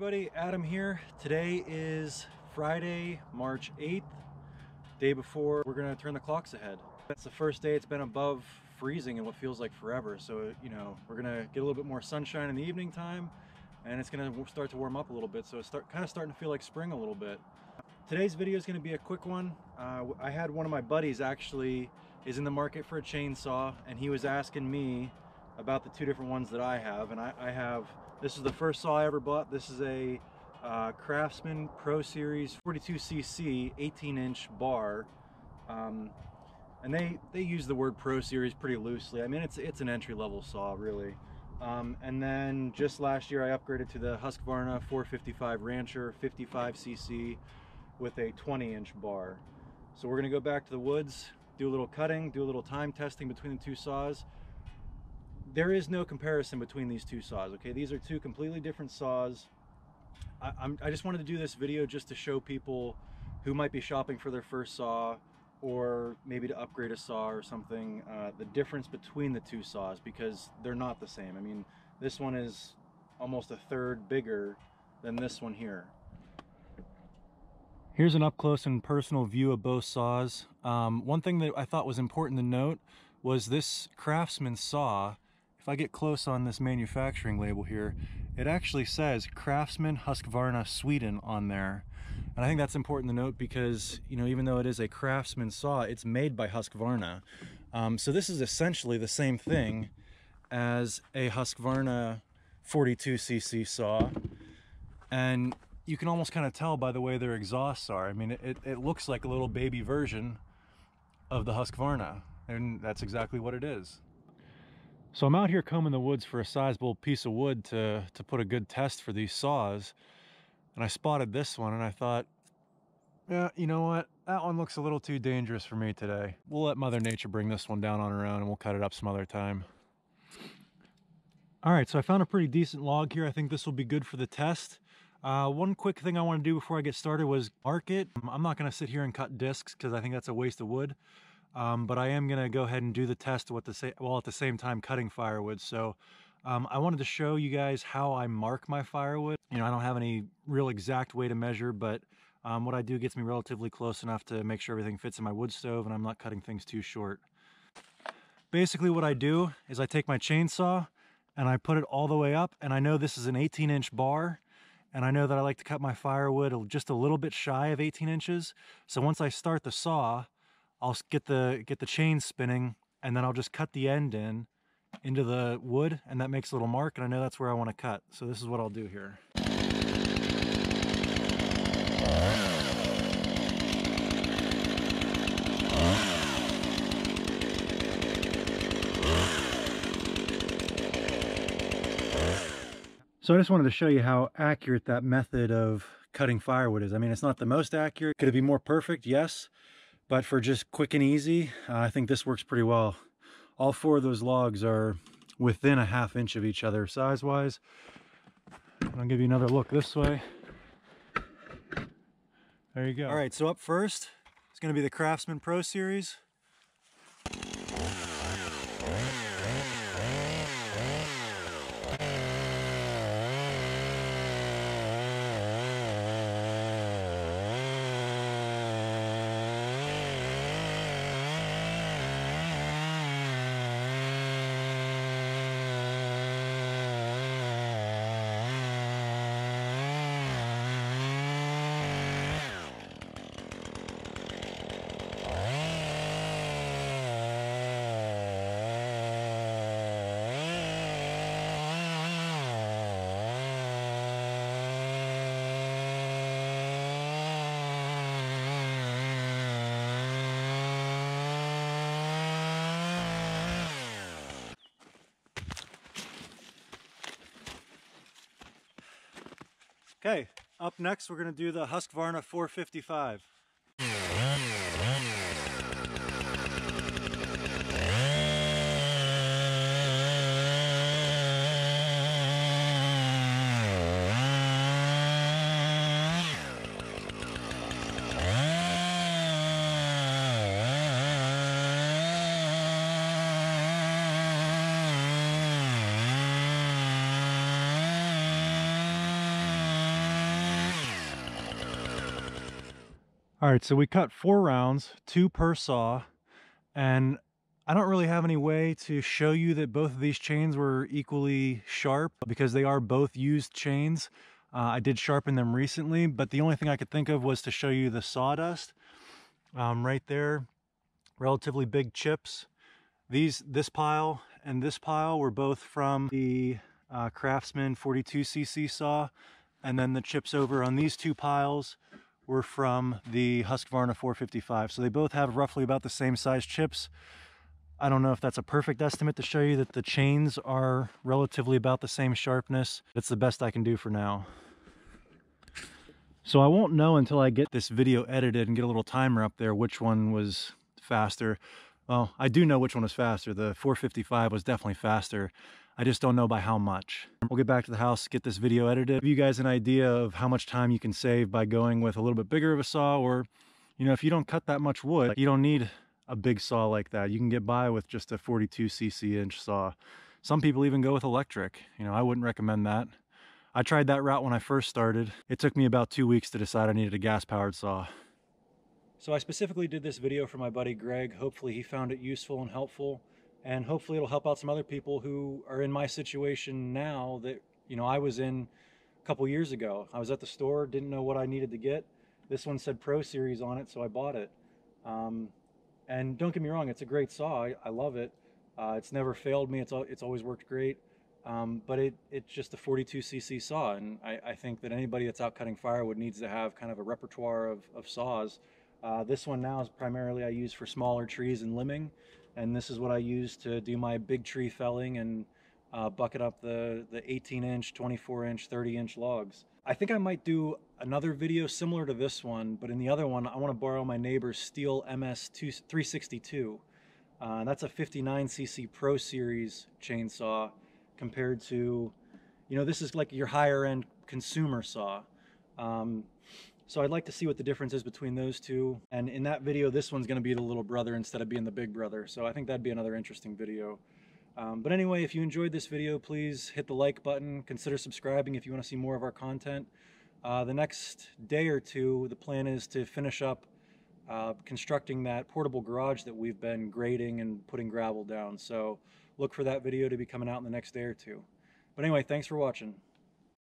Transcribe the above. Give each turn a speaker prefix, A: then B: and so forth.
A: everybody, Adam here. Today is Friday, March 8th, day before we're gonna turn the clocks ahead. That's the first day it's been above freezing in what feels like forever. So, you know, we're gonna get a little bit more sunshine in the evening time and it's gonna start to warm up a little bit. So it's starting to feel like spring a little bit. Today's video is gonna be a quick one. I had one of my buddies actually is in the market for a chainsaw and he was asking me about the two different ones that I have. And I have, this is the first saw I ever bought. This is a Craftsman Pro Series 42cc 18-inch bar. And they use the word Pro Series pretty loosely. I mean, it's an entry-level saw, really. And then just last year I upgraded to the Husqvarna 455 Rancher 55cc with a 20-inch bar. So we're gonna go back to the woods, do a little cutting, do a little time testing between the two saws. There is no comparison between these two saws, okay? These are two completely different saws. I just wanted to do this video just to show people who might be shopping for their first saw or maybe to upgrade a saw or something, the difference between the two saws, because they're not the same. I mean, this one is almost a third bigger than this one here. Here's an up close and personal view of both saws. One thing that I thought was important to note was this Craftsman saw. If I get close on this manufacturing label here, it actually says Craftsman Husqvarna Sweden on there. And I think that's important to note because, you know, even though it is a Craftsman saw, it's made by Husqvarna. So this is essentially the same thing as a Husqvarna 42cc saw. And you can almost kind of tell by the way their exhausts are. I mean, it looks like a little baby version of the Husqvarna, and that's exactly what it is. So I'm out here combing the woods for a sizable piece of wood to put a good test for these saws. And I spotted this one and I thought, yeah, you know what? That one looks a little too dangerous for me today. We'll let Mother Nature bring this one down on her own and we'll cut it up some other time. All right, so I found a pretty decent log here. I think this will be good for the test. One quick thing I want to do before I get started was mark it. I'm not going to sit here and cut discs because I think that's a waste of wood. But I am going to go ahead and do the test while at the same time cutting firewood. So I wanted to show you guys how I mark my firewood. You know, I don't have any real exact way to measure, but what I do gets me relatively close enough to make sure everything fits in my wood stove and I'm not cutting things too short. Basically what I do is I take my chainsaw and I put it all the way up, and I know this is an 18-inch bar. And I know that I like to cut my firewood just a little bit shy of 18 inches. So once I start the saw, I'll get the chain spinning, and then I'll just cut the end into the wood, and that makes a little mark, and I know that's where I want to cut. So this is what I'll do here. So I just wanted to show you how accurate that method of cutting firewood is. I mean, it's not the most accurate. Could it be more perfect? Yes. But for just quick and easy, I think this works pretty well. All four of those logs are within a ½ inch of each other size-wise. I'll give you another look this way. There you go. All right, so up first, it's going to be the Craftsman Pro Series. Okay, up next we're going to do the Husqvarna 455. All right, so we cut 4 rounds, 2 per saw, and I don't really have any way to show you that both of these chains were equally sharp because they are both used chains. I did sharpen them recently, but the only thing I could think of was to show you the sawdust. Right there, relatively big chips. This pile and this pile were both from the Craftsman 42cc saw, and then the chips over on these 2 piles were from the Husqvarna 455. So they both have roughly about the same size chips. I don't know if that's a perfect estimate to show you that the chains are relatively about the same sharpness. It's the best I can do for now. So I won't know until I get this video edited and get a little timer up there which one was faster. Well, I do know which one was faster. The 455 was definitely faster. I just don't know by how much. We'll get back to the house, get this video edited, give you guys an idea of how much time you can save by going with a little bit bigger of a saw, or, you know, if you don't cut that much wood, you don't need a big saw like that. You can get by with just a 42cc inch saw. Some people even go with electric. You know, I wouldn't recommend that. I tried that route when I first started. It took me about 2 weeks to decide I needed a gas-powered saw. So I specifically did this video for my buddy Greg. Hopefully he found it useful and helpful, and hopefully it'll help out some other people who are in my situation now that, you know, I was in a couple years ago. I was at the store, didn't know what I needed to get. This one said Pro Series on it, so I bought it. And don't get me wrong, it's a great saw. I love it. It's never failed me. It's always worked great. But it's just a 42cc saw, and I think that anybody that's out cutting firewood needs to have kind of a repertoire of saws. This one now is primarily I use for smaller trees and limbing, and this is what I use to do my big tree felling and bucket up the 18-inch, 24-inch, 30-inch logs. I think I might do another video similar to this one, but in the other one I want to borrow my neighbor's Stihl MS 362. That's a 59cc Pro Series chainsaw compared to, you know, this is like your higher end consumer saw. So I'd like to see what the difference is between those two. And in that video, this one's gonna be the little brother instead of being the big brother. So I think that'd be another interesting video. But anyway, if you enjoyed this video, please hit the like button. Consider subscribing if you wanna see more of our content. The next day or two, the plan is to finish up constructing that portable garage that we've been grading and putting gravel down. So look for that video to be coming out in the next day or two. But anyway, thanks for watching.